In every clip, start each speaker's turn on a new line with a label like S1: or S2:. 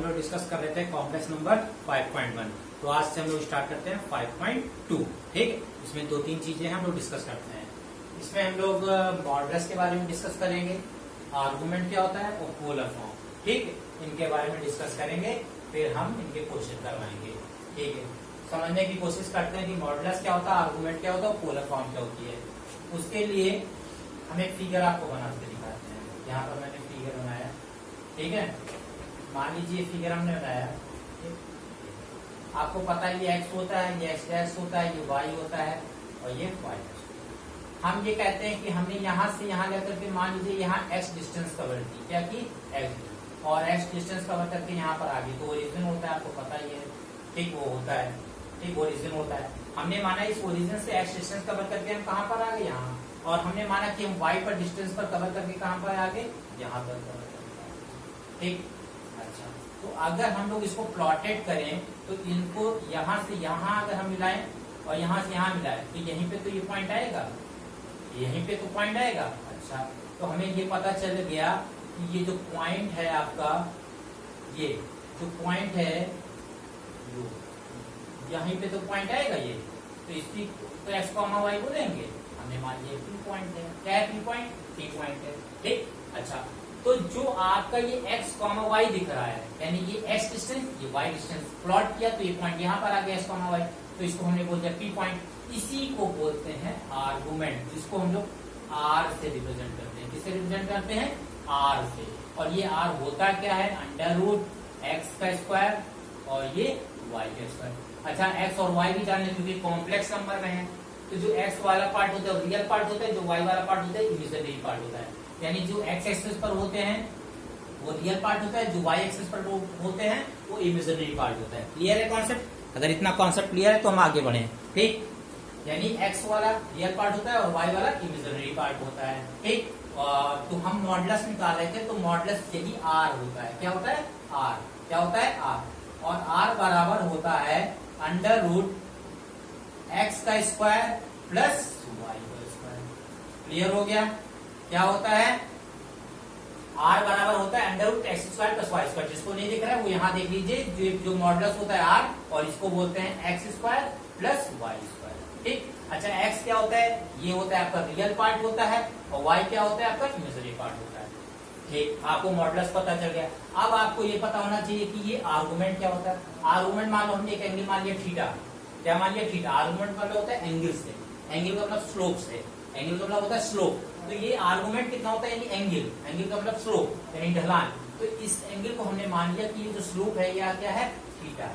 S1: हम लोग डिस्कस कर रहे थे कॉम्प्लेक्स नंबर 5.1। तो आज से हम लोग स्टार्ट करते हैं 5.2। ठीक, इसमें दो तीन चीजें हम लोग डिस्कस करते हैं। इसमें हम लोग मॉडुलस के बारे में डिस्कस करेंगे, आर्गुमेंट क्या होता है और पोलर फॉर्म, ठीक, इनके बारे में डिस्कस करेंगे। फिर हम इनके क्वेश्चन करवाएंगे। ठीक है, समझने की कोशिश करते हैं कि मॉडुलस क्या होता है, आर्गुमेंट क्या होता है और पोलर फॉर्म क्या होती है। उसके लिए हम एक फिगर आपको बना के दिखाते हैं। यहाँ पर मैंने फिगर बनाया, ठीक है। मान लीजिए फिगर हमने बनाया, आपको पता है ये x होता है, ये x डैश होता है, ये y होता है और ये y डैश। हम ये कहते हैं कि हमने यहाँ से यहाँ लेकर के मान लीजिए यहाँ x डिस्टेंस कवर की, क्या की x, और x डिस्टेंस कवर करके यहाँ पर आ गई, तो ओरिजिन होता है, आपको पता ही है, ठीक, वो होता है, ठीक, ओरिजिन होता है। हमने माना इस ओरिजिन से x डिस्टेंस कवर करके हम कहाँ पर आ गए, यहाँ, और हमने माना कि हम y पर डिस्टेंस पर कवर करके कहाँ पर आ गए, यहाँ पर कवर करके। ठीक, अच्छा, तो अगर हम लोग इसको प्लॉटेड करें तो इनको यहाँ से यहाँ अगर हम मिलाएं और यहाँ से यहाँ मिलाएं तो यहीं पे तो ये पॉइंट आएगा, यहीं पे तो पॉइंट आएगा। अच्छा, तो हमें ये पता चल गया कि ये जो पॉइंट है आपका, ये जो पॉइंट है यहीं पे तो पॉइंट आएगा ये, तो इसकी तो एक्स कॉमा वाई बोलेंगे। हमने मान लिया पी पॉइंट है, क्या है पी पॉइंट, पी पॉइंट है। ठीक, अच्छा, तो जो आपका ये x कॉमा वाई दिख रहा है, यानी ये x डिस्टेंस, ये y डिस्टेंस, प्लॉट किया तो ये पॉइंट यहाँ पर आ गया x कॉमा वाई, तो इसको हमने बोल दिया p पॉइंट। इसी को बोलते हैं आर्गुमेंट, जिसको हम लोग r से रिप्रेजेंट करते हैं। किससे रिप्रेजेंट करते हैं, r से। और ये r होता क्या है, अंडर रूट x का स्क्वायर और ये y का स्क्वायर। अच्छा, x और y भी जान लें क्योंकि कॉम्प्लेक्स नंबर में है, तो जो x वाला पार्ट होता है रियल पार्ट होता है, जो y वाला पार्ट होता है इमेजिनरी पार्ट होता है। यानी जो x एक्सिस पर होते हैं वो रियल पार्ट होता है, जो y एक्सिस पर होते हैं वो इमेजिनरी पार्ट होता है। क्लियर है कॉन्सेप्ट? अगर इतना कॉन्सेप्ट क्लियर है तो हम आगे बढ़े। ठीक, यानी x वाला रियल पार्ट होता है और y वाला इमेजिनरी पार्ट होता है। ठीक, तो हम मॉडुलस निकाल रहे थे, तो मॉडुलस यही r होता है। क्या होता है, r, क्या होता है r, और r बराबर होता है अंडर रूट x का स्क्वायर प्लस y का स्क्वायर। क्लियर हो गया? क्या होता है, r बराबर होता है under root x square plus y square. जिसको नहीं दिख रहा है वो यहाँ देख लीजिए, जो मॉडुलस होता है r, और इसको बोलते हैं x square plus y square. ठीक, अच्छा, x क्या होता है, ये होता है आपका रियल पार्ट होता है, और y क्या होता है आपका इमेजिनरी पार्ट होता है। ठीक, आपको मॉडुलस पता चल गया। अब आपको ये पता होना चाहिए कि ये आर्गुमेंट क्या होता है। आर्गुमेंट मान लो हमने एक एंगल मान लिया थीटा, क्या मान लिया थीटा। आर्गुमेंट मतलब होता है एंगल से, एंगल का मतलब स्लोप से, एंगल का मतलब होता है स्लोप। तो ये आर्गुमेंट कितना होता है, यानी एंगल, एंगल का मतलब स्लोप यानी ढलान। तो इस एंगल को हमने मान लिया कि ये जो स्लोप है यह क्या है, थीटा,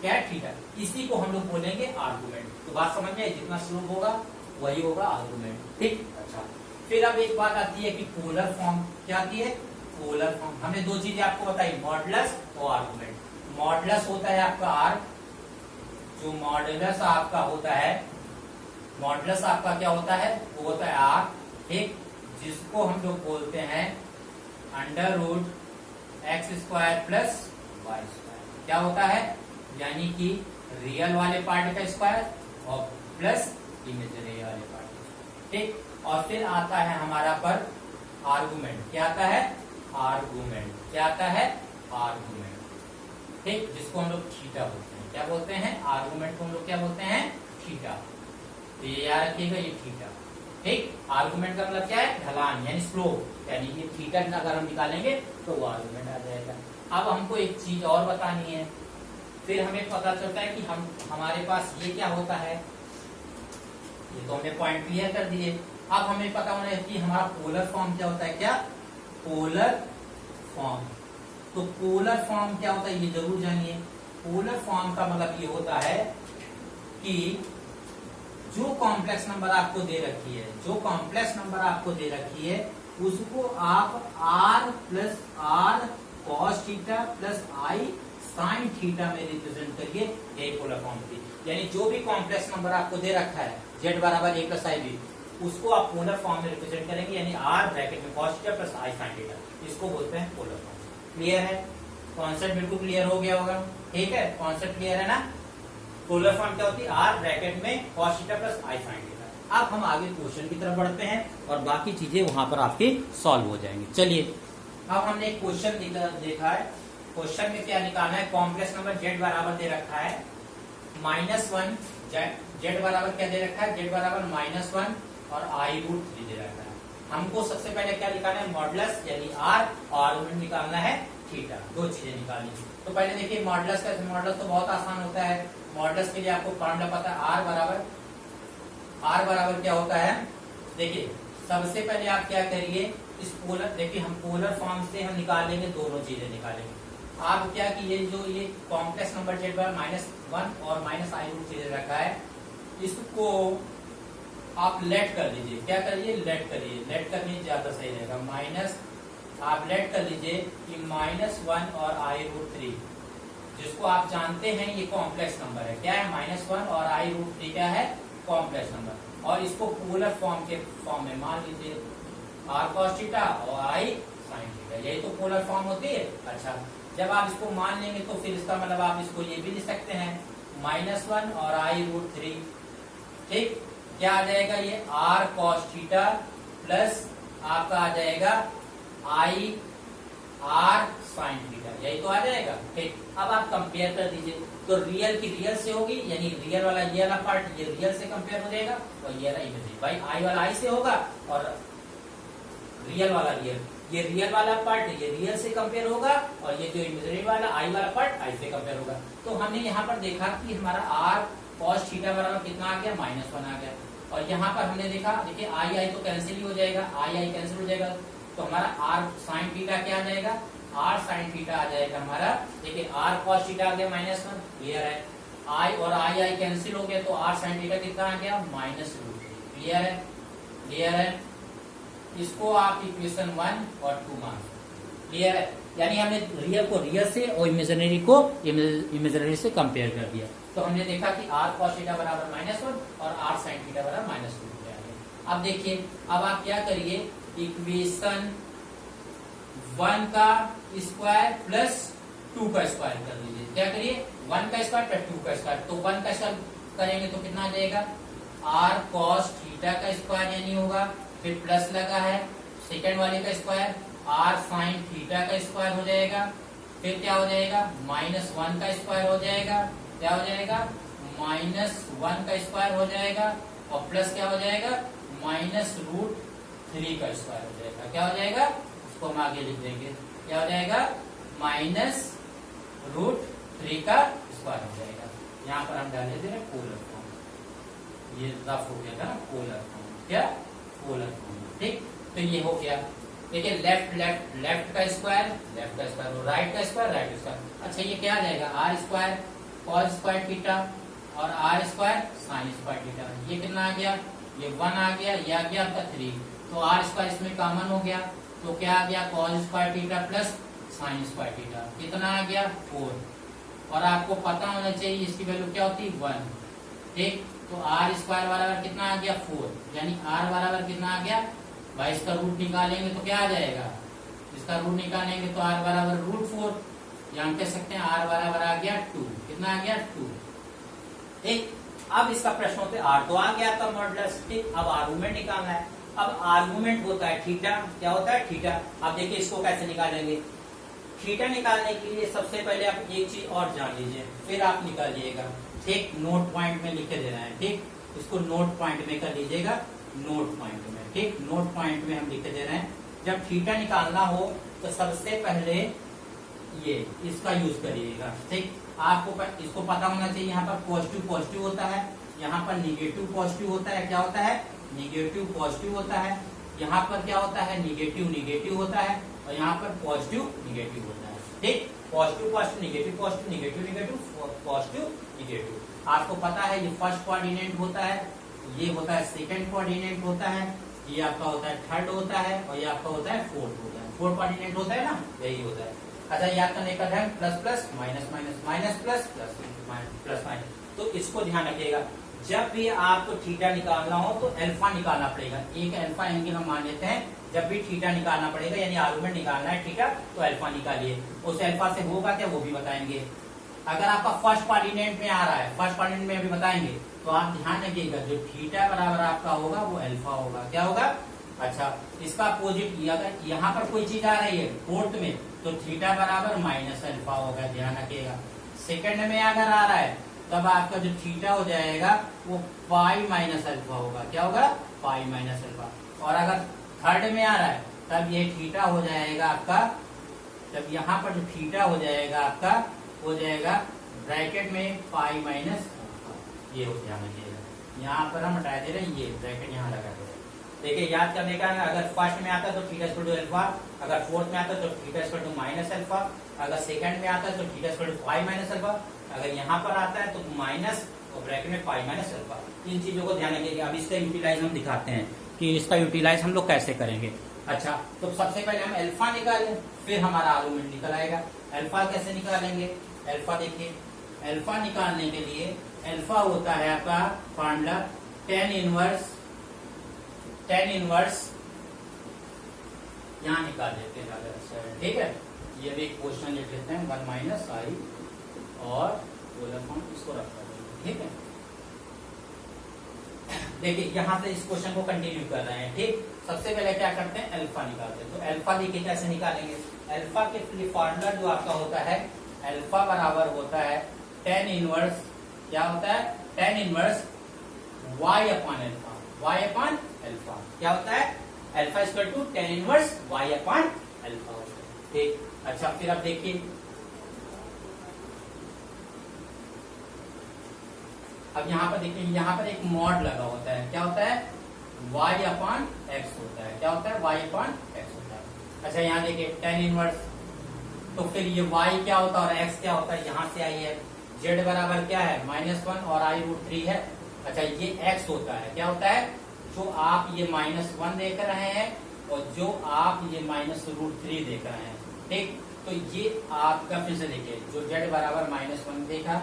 S1: क्या है, थीटा। इसी को हम लोग बोलेंगे आर्गुमेंट। तो बात समझ में, जितना स्लोप होगा वही होगा आर्गुमेंट। ठीक, अच्छा, फिर अब एक बात आती है कि पोलर फॉर्म क्या आती है, पोलर फॉर्म। हमने दो चीजें आपको बताई, मॉडुलस और आर्गुमेंट। मॉडुलस होता है आपका आर, जो मॉडुलस आपका होता है, मॉडुलस आपका क्या होता है, वो होता है आर। ठीक, जिसको हम लोग बोलते हैं under root x square plus y square. क्या होता है, यानी कि रियल वाले पार्ट का स्क्वायर और प्लस इमेजिनरी वाले पार्ट का। ठीक, और फिर आता है हमारा पर आर्गुमेंट। क्या आता है, आर्गुमेंट, क्या आता है, आर्गुमेंट। ठीक, जिसको हम लोग थीटा बोलते हैं। क्या बोलते हैं, आर्गुमेंट को हम लोग क्या बोलते हैं, थीटा। तो ये याद रखिएगा, ये थीटा। ठीक, आर्गुमेंट का मतलब क्या है, ढलान यानी स्लोप, यानी ये थीटा अगर हम निकालेंगे तो वो आर्गुमेंट आ जाएगा। अब हमको एक चीज और बतानी है, फिर हमें पता चलता है कि हमारे पास ये क्या होता है, ये तो हमने पॉइंट क्लियर कर दिए। अब हमें पता होना है कि हमारा पोलर फॉर्म क्या होता है, क्या, पोलर फॉर्म। तो पोलर फॉर्म क्या होता है ये जरूर जानिए। पोलर फॉर्म का मतलब ये होता है कि जो कॉम्प्लेक्स नंबर आपको दे रखी है, जो कॉम्प्लेक्स नंबर आपको दे रखी है, उसको आप r plus r cos theta plus i sine theta में रिप्रेजेंट करिए, यही पोलर फॉर्म की। यानी जो भी कॉम्प्लेक्स नंबर आपको दे रखा है z बराबर a प्लस आई बी, उसको आप पोलर फॉर्म में रिप्रेजेंट करेंगे, यानी r ब्रैकेट में cos theta plus i sine theta, इसको बोलते हैं पोलर फॉर्म। क्लियर है, कॉन्सेप्ट बिल्कुल क्लियर हो गया होगा। ठीक है, कॉन्सेप्ट क्लियर है ना। पोलर फॉर्म क्या होती है, r ब्रैकेट में cos theta plus i sin theta. अब हम आगे क्वेश्चन की तरफ बढ़ते हैं और बाकी चीजें वहां पर आपकी सॉल्व हो जाएंगी। चलिए, अब हमने एक क्वेश्चन देखा है, क्वेश्चन में क्या निकालना है, कॉम्प्लेक्स नंबर z बराबर दे रखा है -1, z बराबर क्या दे रखा है, z बराबर -1 और i√3 दे रखा है। हमको सबसे पहले क्या निकालना है, मॉडुलस यानी r और आर्गुमेंट निकालना है थीटा, दो चीजें निकालनी। तो पहले देखिए मॉडुलस का, मॉडुलस तो बहुत आसान होता है। मॉडुलस के लिए आपको फॉर्मूला पता है, r बराबर क्या होता है। देखिए सबसे पहले आप क्या करिए, इस पोलर, देखिए हम पोलर फॉर्म से हम निकालेंगे, दोनों चीजें निकालेंगे। आप क्या कीजिए, जो ये कॉम्प्लेक्स नंबर z पर -1 और -i√3 रखा है, इसको आप लेट कर लीजिए। क्या करिए, लेट करिए, लेट करने ज्यादा सही रहेगा। माइनस आप लेट कर लीजिए कि -1 और i√3, जिसको आप जानते हैं ये कॉम्प्लेक्स नंबर है। क्या है, -1 और i√3 क्या है, कॉम्प्लेक्स नंबर। और इसको पोलर फॉर्म के फॉर्म में मान लीजिए r cos थीटा और i sin थीटा, यही तो पोलर फॉर्म होती है। अच्छा, जब आप इसको मान लेंगे तो फिर इसका मतलब आप इसको ये भी लिख सकते हैं -1 और i√3। ठीक, क्या आ जाएगा, ये r cos थीटा प्लस आपका आ जाएगा i r sin थीटा, यही तो आ जाएगा। ठीक, अब आप कंपेयर कर दीजिए, तो रियल की रियल से होगी, यानी रियल वाला ये वाला पार्ट ये रियल से कंपेयर हो जाएगा, और ये वाला इमेजिनरी, भाई i वाला i से होगा और रियल वाला रियल, ये रियल वाला पार्ट ये रियल से कंपेयर होगा, और ये जो इमेजिनरी वाला i वाला पार्ट i से कंपेयर होगा। तो हमने यहाँ पर देखा कि हमारा r cos थीटा बराबर कितना आ गया, -1 आ गया। और यहाँ पर हमने देखा, देखिए i तो कैंसिल ही हो जाएगा, i कैंसिल हो जाएगा, तो हमारा r sin थीटा क्या आ जाएगा, r sin थीटा आ जाएगा हमारा। देखिए r cos थीटा आ गया -1, क्लियर है। i और i कैंसिल हो गया, तो r sin थीटा कितना आ गया, -√3, क्लियर है, क्लियर है। इसको आप इक्वेशन 1 और 2 मान, क्लियर है। यानी हमने रियल को रियल से और इमेजिनरी को इमेजिनरी से कंपेयर कर दिया। तो हमने देखा कि r cos थीटा बराबर -1 और r sin थीटा बराबर -2। अब देखिए, अब आप क्या करिए, इक्वेशन 1 का स्क्वायर प्लस 2 का स्क्वायर कर लीजिए। क्या करिए, 1 का स्क्वायर प्लस 2 का स्क्वायर, तो 1 का स्क्वायर करेंगे तो कितना आ जाएगा, r cos थीटा का स्क्वायर यानी होगा, फिर प्लस लगा है सेकंड वाले का स्क्वायर, r sin थीटा का स्क्वायर हो जाएगा, फिर क्या हो जाएगा, -1 का स्क्वायर हो जाएगा, क्या हो जाएगा, -1 का स्क्वायर हो जाएगा, और प्लस क्या हो जाएगा, -√3 का स्क्वायर हो जाएगा। क्या हो जाएगा, उसको हम आगे लिख देंगे, क्या हो जाएगा, -√3 का स्क्वायर हो जाएगा। यहाँ पर हम डाल देते हैं पोलर फॉर्म, ये रफ हो गया था ना, पोलर फॉर्म, क्या पोलर फॉर्म। ठीक, तो ये हो गया। देखिए लेफ्ट का स्क्वायर और राइट का स्क्वायर। अच्छा, ये क्या आ जाएगा, r square cos square theta और r square sin square theta, ये कितना आ गया, ये 1 आ गया, ये आ गया आपका 3, तो r स्क्वायर इसमें कॉमन हो गया, तो क्या आ गया, cos square theta plus sin square theta, कितना आ गया, 4। और आपको पता होना चाहिए इसकी वैल्यू क्या होती है, 1। ठीक, तो r स्क्वायर बराबर कितना आ गया, 4, यानी r बराबर कितना आ गया भाई, इसका रूट निकालेंगे तो क्या आ जाएगा, इसका रूट निकालेंगे तो r बराबर √4, या हम कह सकते हैं r बराबर आ गया 2, कितना आ गया, 2। ठीक, अब इसका प्रश्न होता है, r तो आ गया आपका मॉडुलस। ठीक, अब आर्गुमेंट निकालना है। अब आर्गुमेंट होता है थीटा, क्या होता है, थीटा। अब देखिए इसको कैसे निकालेंगे, थीटा निकालने के लिए सबसे पहले आप एक चीज और जान लीजिए, फिर आप निकालिएगा। ठीक, नोट पॉइंट में लिखे देना है। ठीक, इसको नोट पॉइंट में कर लीजिएगा, नोट पॉइंट में। ठीक, नोट पॉइंट में हम लिख दे रहे हैं, जब थीटा निकालना हो तो सबसे पहले ये इसका यूज करिएगा। ठीक, आपको इसको पता होना चाहिए, यहाँ पर पॉजिटिव होता है, यहाँ पर निगेटिव पॉजिटिव होता है। क्या होता है, निगेटिव पॉजिटिव होता है। यहाँ पर क्या होता है, निगेटिव होता है, और यहाँ पर पॉजिटिव निगेटिव होता है। ठीक, पॉजिटिव निगेटिव पॉजिटिव निगेटिव। आपको पता है ये फर्स्ट कोऑर्डिनेट होता है, ये होता है सेकंड कोऑर्डिनेट होता है, ये आपका होता है थर्ड होता है, और ये आपका होता है फोर्थ होता है। फोर्थ कोऑर्डिनेट होता है ना, यही होता है। अच्छा, याद करने का ढंग plus plus minus plus plus minus. तो इसको ध्यान रखिएगा, जब भी आपको थीटा निकालना हो तो अल्फा निकालना पड़ेगा। एक अल्फा एंगल हम मान लेते हैं, जब भी थीटा निकालना पड़ेगा, यानी आर्गुमेंट निकालना है थीटा, तो अल्फा निकालिए। उस अल्फा से होगा क्या, वो भी बताएंगे। अगर आपका फर्स्ट कोऑर्डिनेट में आ रहा है, फर्स्ट कोऑर्डिनेट में अभी बताएंगे, तो आप ध्यान रखिएगा, जो थीटा बराबर आपका होगा वो अल्फा होगा। क्या होगा, अच्छा, इसका अपोजिट अगर यहाँ पर कोई चीज आ रही है फोर्थ में तो थीटा बराबर माइनस अल्फा होगा, ध्यान रखिएगा। सेकंड में अगर आ रहा है तब आपका जो थीटा हो जाएगा वो पाई माइनस अल्फा होगा। क्या होगा? पाई माइनस अल्फा। और अगर थर्ड में आ रहा है तब ये थीटा हो जाएगा आपका, जब यहाँ पर जो थीटा हो जाएगा आपका हो जाएगा ब्रैकेट में पाई माइनस अल्फा। ये हो ध्यान रखिएगा, यहाँ पर हम हटा दे रहे हैं, ये ब्रैकेट यहाँ लगा दे रहे हैं। देखिए याद करने का, अगर फर्स्ट में आता है तो थीटा इक्वल टू अल्फा, अगर फोर्थ में आता है तो theta equal to minus alpha, अगर सेकंड में आता है तो theta equal to pi minus alpha, अगर यहाँ पर आता है तो माइनस और ब्रैकेट में पाई माइनस अल्फा। इन चीजों को ध्यान रखिएगा। अब इसका यूटिलाइज हम दिखाते हैं कि इसका यूटिलाइज हम लोग कैसे करेंगे। अच्छा, तो सबसे पहले हम अल्फा निकालें, फिर हमारा आर्गुमेंट निकल आएगा। अल्फा कैसे निकालेंगे? अल्फा देखिए, अल्फा निकालने के लिए अल्फा होता है आपका फॉर्मूला tan इनवर्स यहाँ निकाल देते हैं ज्यादा अच्छा है, ठीक है। ये भी एक क्वेश्चन लिख लेते हैं, 1 माइनस आई और पोलर फॉर्म इसको रख देंगे, ठीक है। देखिए यहाँ से इस क्वेश्चन को कंटिन्यू कर रहे हैं, ठीक। सबसे पहले क्या करते हैं? अल्फा निकालते हैं। तो अल्फा देखिए कैसे निकालेंगे। अल्फा के लिए फॉर्मूला जो आपका होता है, अल्फा बराबर होता है tan इनवर्स, क्या होता है? tan inverse y upon alpha, y upon alpha क्या होता है? Alpha equal to tan inverse y upon alpha होता है, ठीक। अच्छा, फिर अब देखिए, अब यहाँ पर देखिए, यहाँ पर एक मॉड लगा होता है, क्या होता है? y अपॉन x होता है, क्या होता है? y अपॉन x होता है। अच्छा, यहाँ देखिए tan इनवर्स, तो फिर ये y क्या होता है और x क्या होता है? यहाँ से आई है, z बराबर क्या है? -1 और i√3 है। अच्छा, ये x होता है, क्या होता है? जो आप ये -1 देख रहे हैं और जो आप ये -√3 देख रहे हैं, ठीक। तो ये आपका फिर से देखिए, जो z बराबर -1 देखा,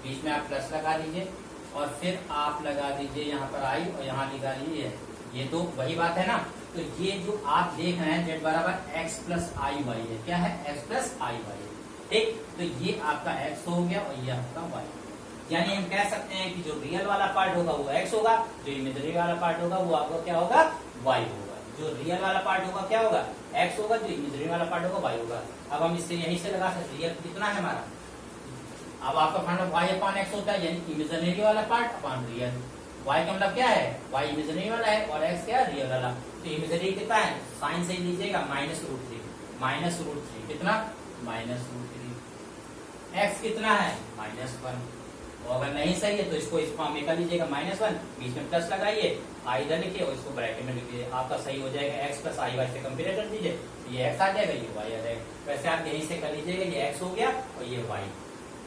S1: बीच में आप प्लस लगा दीजिए और फिर आप लगा दीजिए यहाँ पर आई और यहाँ लगा लीजिए, ये तो वही बात है ना। तो ये जो आप देख रहे हैं z बराबर x प्लस आई वाई है, क्या है? x प्लस आई वाई है, ठीक। तो ये आपका x हो गया और ये आपका y, यानी हम कह सकते हैं कि जो रियल वाला पार्ट होगा वो x होगा, जो इमेजिनरी वाला पार्ट होगा वो आपका क्या होगा? y होगा। जो रियल वाला पार्ट होगा क्या होगा? x होगा, जो इमेजिनरी वाला पार्ट होगा y होगा। अब हम इससे यहीं से लगा सकते हैं, रियल कितना है हमारा? अब आपका फॉर्मूला y अपॉन x होता है, यानी इमेजिनरी वाला पार्ट अपॉन रियल। y का मतलब क्या है? y इमेजिनरी वाला है और x क्या है? रियल वाला। तो इमेजिनरी कितना है? साइन से लीजिएगा, -√3 कितना? -√3। x कितना है? -1। और अगर नहीं सही है तो इसको इस फॉर्म में कर लीजिएगा, -1 बीच में प्लस लगाइए, आई इधर लिखिए और इसको ब्रैकेट में लिखिए, आपका सही हो जाएगा। x प्लस आई वाई से कंपेयर कर दीजिए, ये x आ जाएगा, ये y आ जाएगा। वैसे आप यहीं से कर लीजिएगा, ये x हो गया और ये y,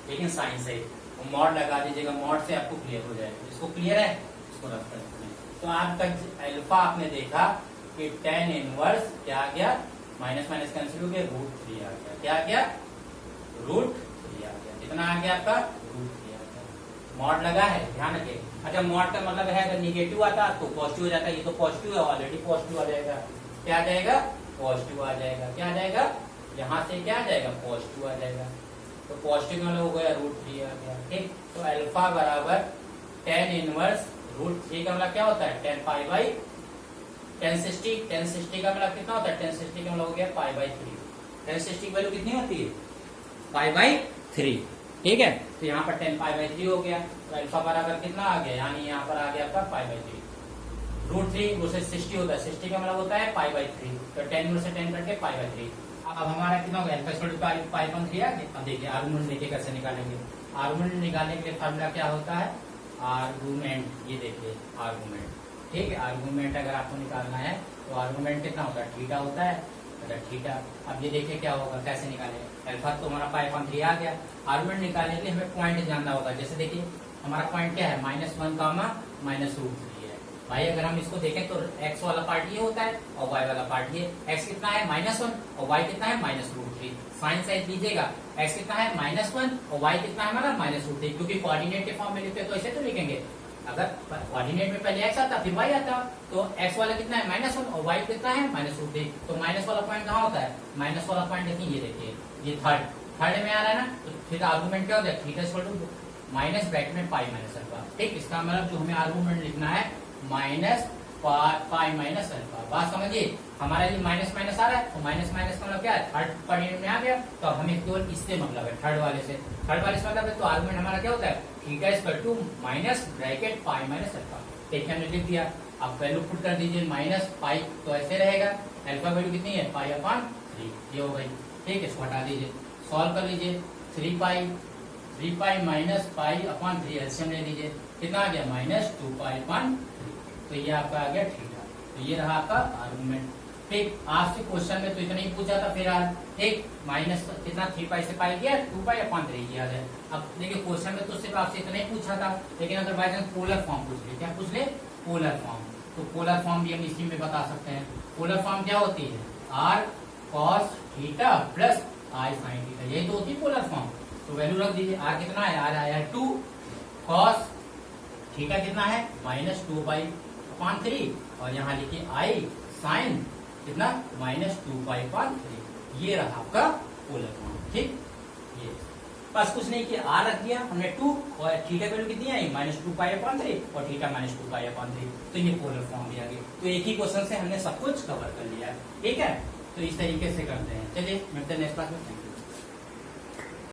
S1: लेकिन साइन से मॉड लगा दीजिएगा, मॉड से आपको क्लियर हो जाएगा। इसको क्लियर है, इसको रख करते हैं। तो आपका अल्फा आपने देखा कि tan इनवर्स क्या आ गया? माइनस माइनस कैंसिल हो गया, √3 आ गया। क्या आ गया? √3 आ गया। कितना आ गया आपका? √3 आ गया। मॉड लगा है, ध्यान रखिए। अच्छा, मॉड का मतलब है अगर निगेटिव आता तो पॉजिटिव हो जाता है, ये तो पॉजिटिव है, ऑलरेडी पॉजिटिव आ जाएगा। क्या आ जाएगा? पॉजिटिव आ जाएगा। क्या आ जाएगा? यहाँ से क्या आ जाएगा? पॉजिटिव आ जाएगा। तो पॉजिटिव में हो गया, √3 आ गया, ठीक। तो अल्फा बराबर tan इनवर्स √3 का मतलब क्या होता है? tan पाई बाई tan 60 का मतलब कितना होता है? tan 60 का मतलब हो गया π/3। tan 60 की वैल्यू कितनी होती है? π/3, ठीक है। तो यहाँ पर tan π/3 हो गया, तो अल्फा बराबर कितना आ गया? यानी यहाँ पर आ गया आपका π/3। √3 उससे 60 होता है, 60 का मतलब होता है π/3, तो tan में से tan करके π/3। अब हमारा कितना हो गया? अल्फा इक्वल टू π/3 आ गया। अब देखिए आर्गुमेंट देखिए कैसे निकालेंगे। आर्गुमेंट निकालने के लिए फॉर्मूला क्या होता है? आर्गुमेंट, ये देखिए आर्गुमेंट, ठीक है। आर्गुमेंट अगर आपको निकालना है तो आर्गुमेंट कितना होता है? थीटा होता है। अच्छा, थीटा। अब ये देखिए क्या होगा, कैसे निकालेंगे। अल्फा तो हमारा π/3 आ गया। आर्गुमेंट निकालने के लिए हमें पॉइंट जानना होगा। जैसे देखिए हमारा पॉइंट क्या है? -1 -√3 है। भाई अगर हम इसको देखें तो x वाला पार्ट ये होता है और y वाला पार्ट ये। x कितना है? -1 और y कितना है? -√3। साइन साइड लीजिएगा, x कितना है? -1 और y कितना है हमारा? -√3। क्योंकि कोऑर्डिनेट के फॉर्म में लिखते हैं तो ऐसे तो लिखेंगे। अगर कोऑर्डिनेट में पहले x आता फिर y आता, तो x वाला कितना है? -1 और y कितना है? -√3। तो माइनस वाला पॉइंट कहाँ होता है? माइनस वाला पॉइंट देखिए, ये देखिए, ये थर्ड में आ रहा है ना। तो फिर आर्गुमेंट क्या होता है? Theta equal to minus bracket में पाई माइनस अल्फा, ठीक। इसका मतलब जो हमें आर्गुमेंट लिखना है पाई माइनस अल्फा। बात समझिए, हमारा ये माइनस माइनस आ रहा है, तो माइनस माइनस का मतलब क्या है, थर्ड पॉइंट में आ गया, तो अब हमें केवल इससे मतलब है, थर्ड वाले से। थर्ड वाले से मतलब है, तो आर्गुमेंट हमारा क्या होता है, theta equal to minus bracket pi minus alpha. देखिए हमने लिख दिया, आप वैल्यू पुट कर दीजिए, माइनस पाई तो ऐसे रहेगा, अल्फा वैल्यू कितनी है, पाई अपॉन 3, ये हो गई। ठीक है, इसको हटा दीजिए, सॉल्व कर लीजिए, 3 pi minus pi upon 3 LCM ले लीजिए, कितना आ गया, माइनस 2 पाई अपॉन 3, तो ये आपका आ गया थीटा। तो ये रहा आपका आर्गुमेंट। ठीक, आपसे क्वेश्चन में तो इतना ही पूछा था फिलहाल। ठीक, माइनस कितना, 3 पाई से पाई किया, 2 पाई अपॉन 3 किया है। अब देखिए क्वेश्चन में तो सिर्फ आपसे इतना ही पूछा था, लेकिन अगर बाई चांस पोलर फॉर्म पूछ ले, क्या पूछ ले, पोलर फॉर्म, तो पोलर फॉर्म भी हम इसी में बता सकते हैं। पोलर फॉर्म क्या होती है, r cos theta plus i sine theta, यही तो होती है पोलर फॉर्म। तो वैल्यू रख दीजिए, आर कितना है, आर आया है 2, कॉस थीटा कितना है, माइनस 2 पाई अपॉन 3, और यहाँ लिखिए आई साइन कितना, माइनस 2 पाई अपॉन 3। ये रहा आपका पोलर फॉर्म। ठीक, ये बस कुछ नहीं किया, आर रख दिया हमने 2, और थीटा वैल्यू कितनी आई, माइनस 2 पाई अपॉन 3, और थीटा माइनस 2 पाई अपॉन 3, तो ये पोलर फॉर्म भी आ गई। तो एक ही क्वेश्चन से हमने सब कुछ कवर कर लिया है। ठीक है, तो इस तरीके से करते हैं। चलिए मिलते हैं नेक्स्ट क्लास में। Thank you.